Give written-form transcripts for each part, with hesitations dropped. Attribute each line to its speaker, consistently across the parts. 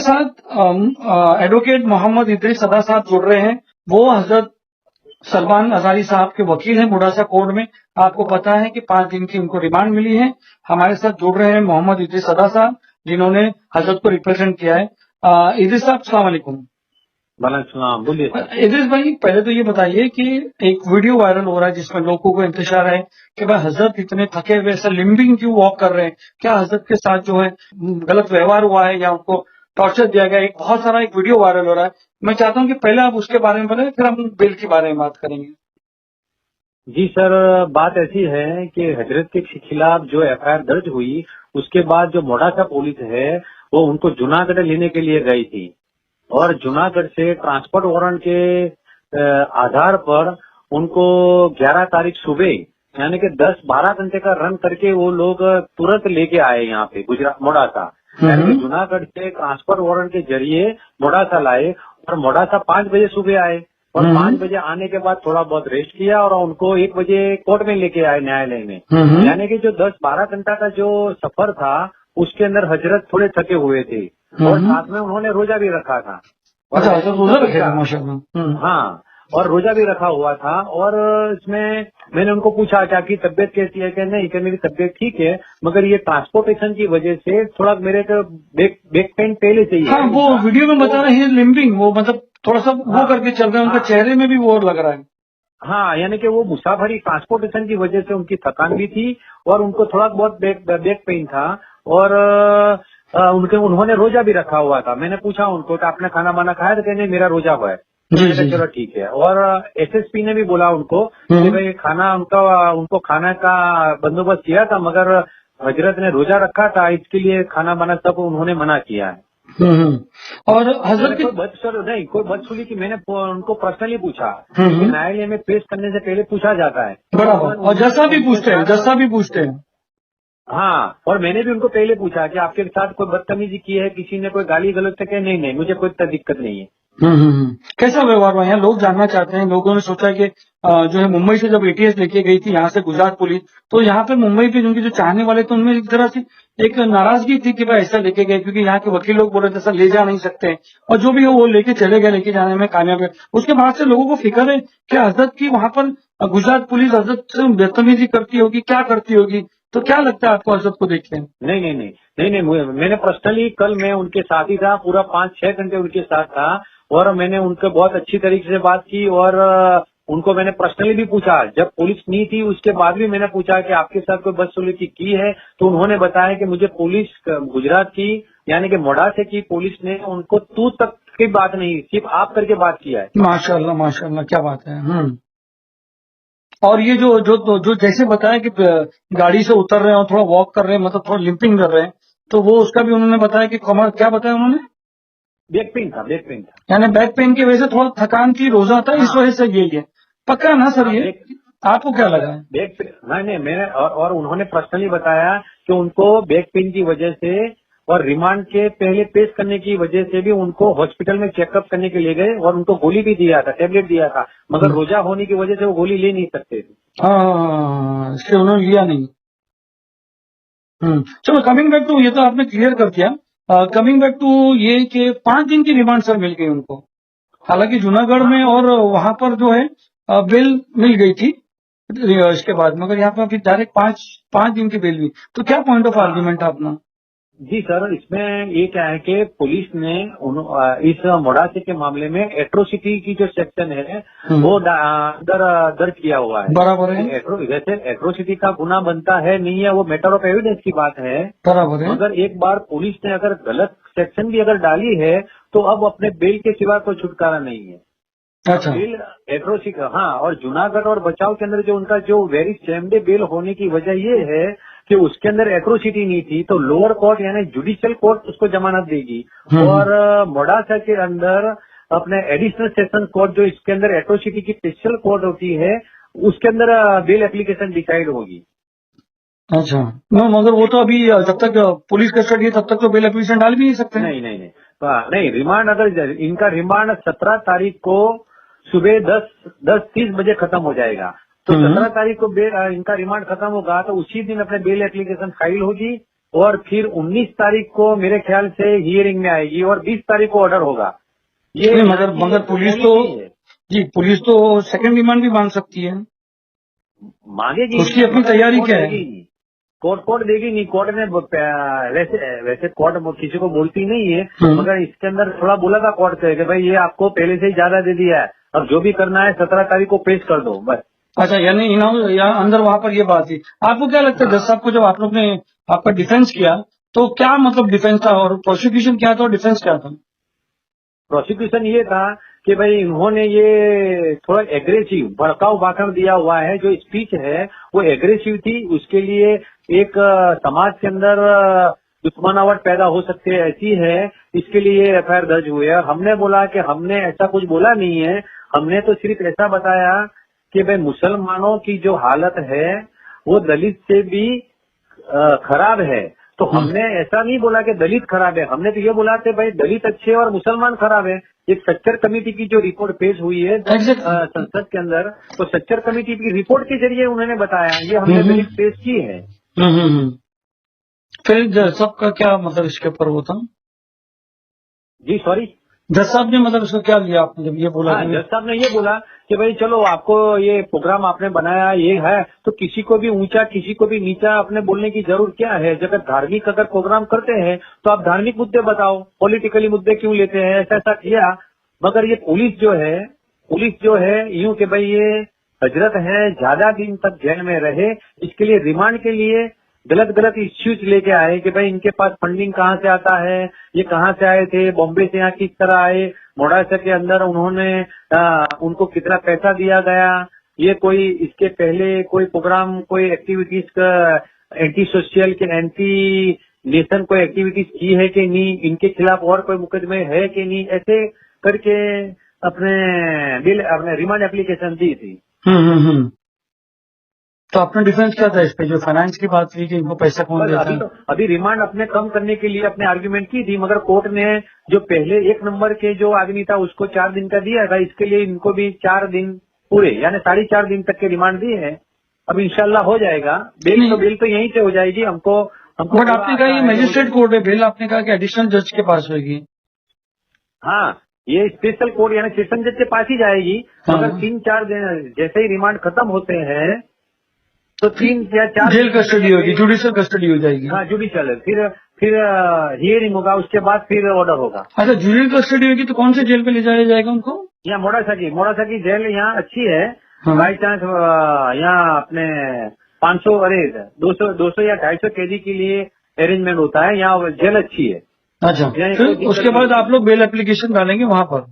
Speaker 1: साथ एडवोकेट मोहम्मद इदरीस सदा साहब जुड़ रहे हैं। वो हजरत सलमान अजारी साहब के वकील हैं मोडासा कोर्ट में। आपको पता है कि 5 दिन की उनको रिमांड मिली है। हमारे साथ जुड़ रहे हैं मोहम्मद इदरीस सदा साहब, जिन्होंने हजरत को रिप्रेजेंट किया है। इदरीस साहब अस्सलाम वालेकुम।
Speaker 2: वालेकुम, बोलिए सर।
Speaker 1: इदरीस भाई, पहले तो ये बताइए कि एक वीडियो वायरल हो रहा है जिसमें लोगों को इंतजार है कि भाई हजरत इतने थके हुए ऐसा लिम्बिंग क्यों वॉक कर रहे हैं, क्या हजरत के साथ जो है गलत व्यवहार हुआ है या उनको टॉर्चर दिया गया है। एक बहुत सारा एक वीडियो वायरल हो रहा है। मैं चाहता हूं कि पहले आप उसके बारे में बताएं, फिर हम बिल के बारे में बात करेंगे।
Speaker 2: जी सर, बात ऐसी है कि हजरत के खिलाफ जो एफआईआर दर्ज हुई, उसके बाद जो मोडासा पुलिस है वो उनको जूनागढ़ लेने के लिए गई थी और जूनागढ़ से ट्रांसपोर्ट वारंट के आधार पर उनको 11 तारीख सुबह यानी कि 10-12 घंटे का रन करके वो लोग तुरंत लेके आए यहाँ पे गुजरात मोडासा। यानी कि जूनागढ़ से ट्रांसपोर्ट वारंट के जरिए मोडासा लाए और मोडासा 5 बजे सुबह आए और 5 बजे आने के बाद थोड़ा बहुत रेस्ट किया और उनको 1 बजे कोर्ट में लेके आए न्यायालय में। यानी कि जो 10-12 घंटा का जो सफर था उसके अंदर हजरत थोड़े थके हुए थे और साथ में उन्होंने रोजा भी रखा था।
Speaker 1: अच्छा, रोजा रखा, माशाल्लाह।
Speaker 2: हाँ, और रोजा भी रखा हुआ था। और इसमें मैंने उनको पूछा कि आपकी तबीयत कैसी है, कि नहीं कि मेरी तबीयत ठीक है, मगर ये ट्रांसपोर्टेशन की वजह से थोड़ा मेरे को बैक पेन पहले से ही है।
Speaker 1: हाँ, वो वीडियो में बता रहे हैं लिम्बिंग, वो मतलब थोड़ा सा वो करके चल रहे हैं, उनके चेहरे में भी वो लग रहा है।
Speaker 2: हाँ, यानी कि वो मुसाफरी ट्रांसपोर्टेशन की वजह से उनकी थकान भी थी और उनको थोड़ा बहुत बैक पेन था और उन्होंने रोजा भी रखा हुआ था। मैंने पूछा उनको कि आपने खाना वाना खाया, तो कहने मेरा रोजा हुआ है। चलो ठीक है। और एसएसपी ने भी बोला उनको कि भाई खाना उनको खाना का बंदोबस्त किया था, मगर हजरत ने रोजा रखा था, इसके लिए खाना वाना सब उन्होंने मना किया है।
Speaker 1: और हजरत
Speaker 2: कोई बदसलूकी की मैंने उनको पर्सनली पूछा, क्योंकि न्यायालय में पेश करने से पहले पूछा जाता है।
Speaker 1: बराबर, और जैसा भी पूछते हैं।
Speaker 2: हाँ, और मैंने भी उनको पहले पूछा कि आपके साथ कोई बदतमीजी की है, किसी ने कोई गाली गलौज से, नहीं मुझे कोई दिक्कत नहीं है।
Speaker 1: कैसा व्यवहार हुआ यहाँ, लोग जानना चाहते हैं। लोगों ने सोचा कि जो है मुंबई से जब एटीएस लेके गई थी यहाँ से गुजरात पुलिस, तो यहाँ पे मुंबई के उनके जो चाहने वाले थे उनमें एक तरह से एक नाराजगी थी कि भाई ऐसा लेके गए, क्योंकि यहाँ के वकील लोग बोल रहे थे ऐसा ले जा नहीं सकते, और जो भी हो वो लेके चले गए, लेके जाने में कामयाब है। उसके बाद से लोगों को फिक्र है कि हजरत की वहां पर गुजरात पुलिस हजरत से बदतमीजी करती होगी, क्या करती होगी। तो क्या लगता है आपको हजरत को देख के?
Speaker 2: नहीं, मैंने पर्सनली कल मैं उनके साथ ही था, पूरा 5-6 घंटे उनके साथ था और मैंने उनके बहुत अच्छी तरीके से बात की और उनको मैंने पर्सनली भी पूछा। जब पुलिस नहीं थी उसके बाद भी मैंने पूछा कि आपके साथ कोई बदसलूकी की है, तो उन्होंने बताया कि मुझे पुलिस गुजरात की यानी कि मोडासे की पुलिस ने उनको तू तक की बात नहीं, सिर्फ आप करके बात किया है।
Speaker 1: माशाल्लाह माशाल्लाह, क्या बात है। और ये जो जैसे बताया कि गाड़ी से उतर रहे हैं और थोड़ा वॉक कर रहे हैं, मतलब थोड़ा लिंपिंग कर रहे हैं, तो वो उसका भी उन्होंने बताया कि क्या बताया उन्होंने?
Speaker 2: बैक पेन था।
Speaker 1: यानी बैक पेन की वजह से थोड़ा थकान थी, रोजा था, इस वजह से ये पक्का ना सर? ये आपको क्या लगा?
Speaker 2: बैक पेन नहीं, मैंने और उन्होंने पर्सनली बताया कि उनको बैक पेन की वजह से और रिमांड के पहले पेश करने की वजह से भी उनको हॉस्पिटल में चेकअप करने के लिए गए और उनको गोली भी दिया था, टैबलेट दिया था, मगर रोजा होने की वजह से वो गोली ले नहीं सकते थे।
Speaker 1: हाँ, इसलिए उन्होंने लिया नहीं। चलो, कमिंग बैक टू, ये तो आपने क्लियर कर दिया। कमिंग बैक टू ये कि 5 दिन की रिमांड सर मिल गई उनको, हालांकि जूनागढ़ में और वहां पर जो है बेल मिल गई थी इसके बाद, मगर यहाँ पर अभी डायरेक्ट 5 दिन की बेल हुई। तो क्या पॉइंट ऑफ आर्ग्यूमेंट है अपना?
Speaker 2: जी सर, इसमें ये क्या है कि पुलिस ने इस मोडासे के मामले में एट्रोसिटी की जो सेक्शन है वो दर्ज किया हुआ है।
Speaker 1: बराबर है।
Speaker 2: वैसे एट्रोसिटी का गुना बनता है नहीं है, वो मैटर ऑफ एविडेंस की बात है।
Speaker 1: बराबर है।
Speaker 2: मगर एक बार पुलिस ने अगर गलत सेक्शन भी अगर डाली है तो अब अपने बेल के सिवा कोई छुटकारा नहीं है।
Speaker 1: अच्छा,
Speaker 2: बेल एट्रोसिटी, हाँ। और जूनागढ़ और बचाव के अंदर जो उनका जो वेरी सेम डे बेल होने की वजह ये है कि उसके अंदर एट्रोसिटी नहीं थी, तो लोअर कोर्ट यानी जुडिशियल कोर्ट उसको जमानत देगी। और मोडासा के अंदर अपने एडिशनल सेशन कोर्ट जो इसके अंदर एट्रोसिटी की स्पेशल कोर्ट होती है, उसके अंदर बेल एप्लीकेशन डिसाइड होगी।
Speaker 1: अच्छा, मगर वो तो अभी जब तक पुलिस कस्टडी है तब तक तो बेल एप्लीकेशन डाल भी नहीं सकते।
Speaker 2: नहीं, रिमांड अगर इनका रिमांड 17 तारीख को सुबह 10:30 बजे खत्म हो जाएगा, तो 17 तारीख को इनका रिमांड खत्म होगा, तो उसी दिन अपने बेल एप्लीकेशन फाइल होगी और फिर 19 तारीख को मेरे ख्याल से हियरिंग में आएगी और 20 तारीख को ऑर्डर होगा। ये
Speaker 1: नहीं, मगर पुलिस तो जी पुलिस तो सेकंड रिमांड भी मांग सकती है,
Speaker 2: मांगेगी,
Speaker 1: उसकी अपनी तैयारी क्या है?
Speaker 2: कोर्ट देगी नहीं। कोर्ट ने वैसे कोर्ट किसी को बोलती नहीं है, मगर इसके अंदर थोड़ा बोला था कोर्ट से कि भाई ये आपको पहले से ही ज्यादा दे दिया है, अब जो भी करना है 17 तारीख को पेश कर दो बस।
Speaker 1: अच्छा, यानी या अंदर वहां पर ये बात थी। आपको क्या लगता है जज साहब को जब आप लोग ने आपका डिफेंस किया तो क्या मतलब डिफेंस था और प्रोसिक्यूशन क्या था और डिफेंस क्या था?
Speaker 2: प्रोसिक्यूशन ये था कि भाई इन्होंने ये थोड़ा एग्रेसिव भड़काऊ भाषण दिया हुआ है, जो स्पीच है वो एग्रेसिव थी, उसके लिए एक समाज के अंदर दुश्मनावट पैदा हो सकती है ऐसी है, इसके लिए एफआईआर दर्ज हुई है। हमने बोला कि हमने ऐसा कुछ बोला नहीं है, हमने तो सिर्फ ऐसा बताया कि भाई मुसलमानों की जो हालत है वो दलित से भी खराब है। तो हमने ऐसा नहीं बोला कि दलित खराब है, हमने तो ये बोला कि भाई दलित अच्छे और मुसलमान खराब है। एक सच्चर कमेटी की जो रिपोर्ट पेश हुई है संसद के अंदर, तो सच्चर कमेटी की रिपोर्ट के जरिए उन्होंने बताया, ये हमने दलित पेश की है।
Speaker 1: फिर जज साहब का क्या मतलब इसके ऊपर वो था?
Speaker 2: जी सॉरी,
Speaker 1: जज साहब ने मतलब इसको क्या लिया आपने जब ये बोला?
Speaker 2: जज साहब ने ये बोला कि भाई चलो आपको ये प्रोग्राम आपने बनाया ये है, तो किसी को भी ऊंचा किसी को भी नीचा अपने बोलने की जरूरत क्या है। जब धार्मिक अगर प्रोग्राम करते हैं तो आप धार्मिक मुद्दे बताओ, पॉलिटिकली मुद्दे क्यों लेते हैं, ऐसा ऐसा किया। मगर ये पुलिस जो है यूं कि भाई ये हजरत है, ज्यादा दिन तक जेल में रहे, इसके लिए रिमांड के लिए गलत इश्यूज लेके आए कि भाई इनके पास फंडिंग कहाँ से आता है, ये कहाँ से आए थे, बॉम्बे से यहाँ किस तरह आए, मोडासा के अंदर उन्होंने उनको कितना पैसा दिया गया, ये कोई इसके पहले कोई प्रोग्राम कोई एक्टिविटीज का एंटी सोशल के एंटी नेशन कोई एक्टिविटीज की है कि नहीं, इनके खिलाफ और कोई मुकदमे है कि नहीं, ऐसे करके अपने रिमांड एप्लीकेशन दी थी।
Speaker 1: तो अपना डिफेंस क्या था इस पे, जो फाइनेंस की बात हुई कि इनको पैसा कौन देता है?
Speaker 2: अभी रिमांड अपने कम करने के लिए अपने आर्ग्यूमेंट की थी, मगर कोर्ट ने जो पहले 1 नंबर के जो आदमी था उसको 4 दिन का दिया था, इसके लिए इनको भी 4 दिन पूरे यानी 4.5 दिन तक के रिमांड दिए हैं। अब इंशाल्लाह हो जाएगा बेल तो यहीं से हो जाएगी। हमको
Speaker 1: बट आपने कहा ये मैजिस्ट्रेट कोर्ट है, बेल आपने कहा कि एडिशनल जज के पास होगी।
Speaker 2: हाँ, ये स्पेशल कोर्ट यानी सेशन जज के पास ही जाएगी। मगर 3-4 दिन जैसे ही रिमांड खत्म होते हैं तो 3 या 4
Speaker 1: जेल कस्टडी होगी, जुडिशियल कस्टडी हो जाएगी।
Speaker 2: हाँ, जुडिशियल फिर हियरिंग होगा, उसके बाद फिर ऑर्डर होगा।
Speaker 1: अच्छा, जुडिशियल कस्टडी होगी तो कौन से जेल पे ले जाया जाएगा उनको?
Speaker 2: यहाँ मोडासा की जेल यहाँ अच्छी है। बाई चांस यहाँ अपने 500 200 या 250 केजी के लिए अरेंजमेंट होता है, यहाँ जेल अच्छी है।
Speaker 1: अच्छा, फिर उसके बाद आप लोग बेल एप्लीकेशन डालेंगे वहाँ पर?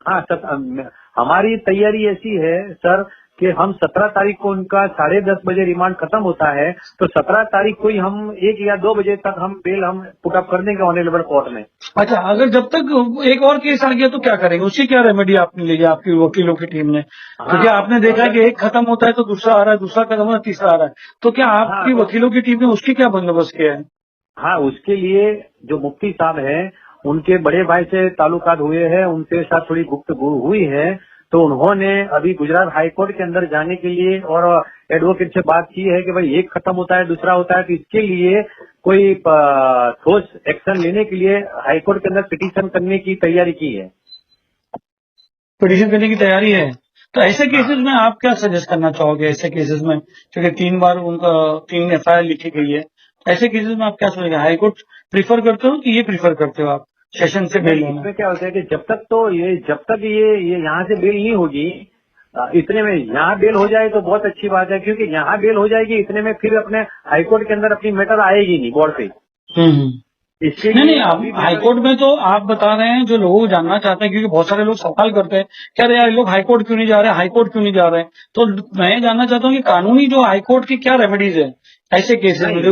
Speaker 2: हाँ सर, हमारी तैयारी ऐसी है सर कि हम 17 तारीख को उनका 10:30 बजे रिमांड खत्म होता है, तो 17 तारीख को ही हम 1 या 2 बजे तक हम बेल हम पुटअप कर देंगे ऑनरेबल कोर्ट में।
Speaker 1: अच्छा, अगर जब तक एक और केस आ गया तो क्या करेंगे, उसकी क्या रेमेडी आपने ली है आपकी वकीलों की टीम ने? क्योंकि आपने देखा कि एक खत्म होता है तो दूसरा आ रहा है, दूसरा खत्म होता है तीसरा आ रहा है, तो क्या आपकी वकीलों की टीम ने उसकी क्या बंदोबस्त किया है?
Speaker 2: हाँ, उसके लिए जो मुफ्ती साहब है उनके बड़े भाई से ताल्लुकात हुए हैं, उनके साथ थोड़ी गुफ्तगू हुई है, तो उन्होंने अभी गुजरात हाई कोर्ट के अंदर जाने के लिए और एडवोकेट से बात की है कि भाई एक खत्म होता है दूसरा होता है, तो इसके लिए कोई ठोस एक्शन लेने के लिए हाई कोर्ट के अंदर पिटीशन करने की तैयारी की है।
Speaker 1: पिटीशन करने की तैयारी है, तो ऐसे केसेस में आप क्या सजेस्ट करना चाहोगे? ऐसे केसेस में क्योंकि 3 बार उनका 3 एफआईआर लिखी गई है, ऐसे केसेस में आप क्या सोचेंगे? हाईकोर्ट प्रीफर करते हो कि ये प्रीफर करते हो आप सेशन से बेल लेना?
Speaker 2: इसमें क्या होता है कि जब तक ये यहाँ से बेल नहीं होगी, इतने में यहाँ बेल हो जाए तो बहुत अच्छी बात है, क्योंकि यहाँ बेल हो जाएगी इतने में फिर अपने हाईकोर्ट के अंदर अपनी मैटर आएगी नहीं बोर्ड पे।
Speaker 1: इसके नहीं आप हाईकोर्ट में तो आप बता रहे हैं, जो लोग जानना चाहते हैं, क्योंकि बहुत सारे लोग सवाल करते हैं क्या रे यार लोग हाईकोर्ट क्यों नहीं जा रहे, हाईकोर्ट क्यों नहीं जा रहे हैं, तो मैं जानना चाहता हूँ कि कानूनी जो हाईकोर्ट की क्या रेमेडीज है ऐसे केसेस में?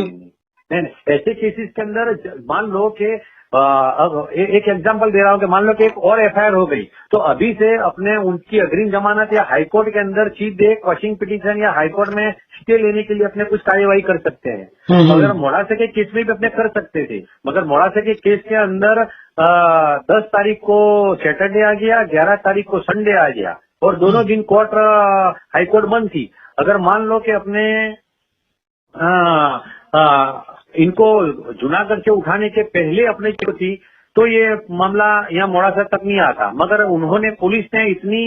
Speaker 2: नहीं, ऐसे केसेस के अंदर मान लो कि अब एक एग्जांपल दे रहा हूँ कि मान लो कि एक और एफआईआर हो गई, तो अभी से अपने उनकी अग्रिम जमानत या हाईकोर्ट के अंदर सीधे क्वॉशिंग पिटीशन या हाईकोर्ट में स्टे लेने के लिए अपने कुछ कार्यवाही कर सकते हैं। मगर मोडासा के केस में भी अपने कर सकते थे, मगर मोडासा के केस के अंदर 10 तारीख को सैटरडे आ गया, 11 तारीख को संडे आ गया, और दोनों दिन कोर्ट हाईकोर्ट बंद थी। अगर मान लो कि अपने इनको जूनागढ़ से उठाने के पहले अपने जो थी तो ये मामला यहाँ मोड़ासा तक नहीं आता, मगर उन्होंने पुलिस ने इतनी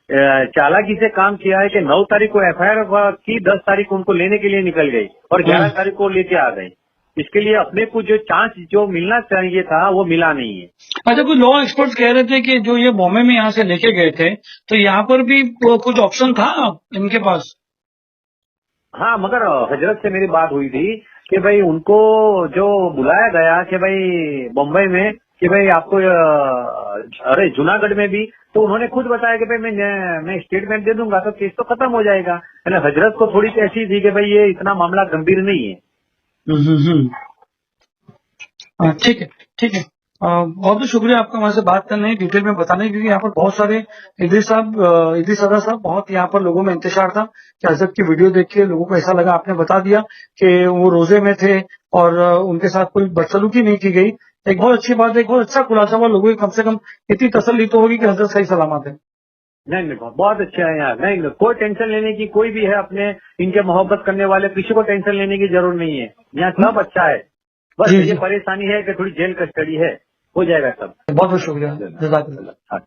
Speaker 2: चालाकी से काम किया है कि 9 तारीख को एफआईआर की, 10 तारीख को उनको लेने के लिए निकल गई और 11 तारीख को लेके आ गई। इसके लिए अपने को जो चांस जो मिलना चाहिए था वो मिला नहीं है।
Speaker 1: अच्छा, कुछ लॉ एक्सपर्ट्स कह रहे थे कि जो ये बॉम्बे में यहाँ से लेके गए थे तो यहाँ पर भी कुछ ऑप्शन था इनके पास।
Speaker 2: हाँ, मगर हजरत से मेरी बात हुई थी कि भाई उनको जो बुलाया गया कि भाई बम्बई में कि भाई आपको अरे जूनागढ़ में भी, तो उन्होंने खुद बताया कि भाई मैं स्टेटमेंट दे दूंगा तो केस तो खत्म हो जाएगा। हजरत को थोड़ी सी ऐसी थी कि भाई ये इतना मामला गंभीर नहीं है।
Speaker 1: ठीक है, ठीक है। बहुत बहुत शुक्रिया आपका हमारे से बात करने, डिटेल में बताने, क्योंकि यहाँ पर बहुत सारे इदरीस सदा साहब, बहुत यहाँ पर लोगों में इंतजार था कि हजरत की वीडियो देख के लोगों को ऐसा लगा, आपने बता दिया कि वो रोजे में थे और उनके साथ कोई बदसलूकी नहीं की गई। एक बहुत अच्छी बात है, एक बहुत अच्छा खुलासा हुआ, लोगों की कम से कम इतनी तसल्ली तो होगी कि हजरत सही सलामत है।
Speaker 2: नहीं, बहुत अच्छा है यार। नहीं, कोई टेंशन लेने की, कोई भी है अपने इनके मोहब्बत करने वाले, किसी को टेंशन लेने की जरूरत नहीं है। यहाँ सब अच्छा है, बस ये परेशानी है कि थोड़ी जेल कस्टडी है, हो जाएगा सब।
Speaker 1: बहुत बहुत शुक्रिया, जज़ाकल्लाह।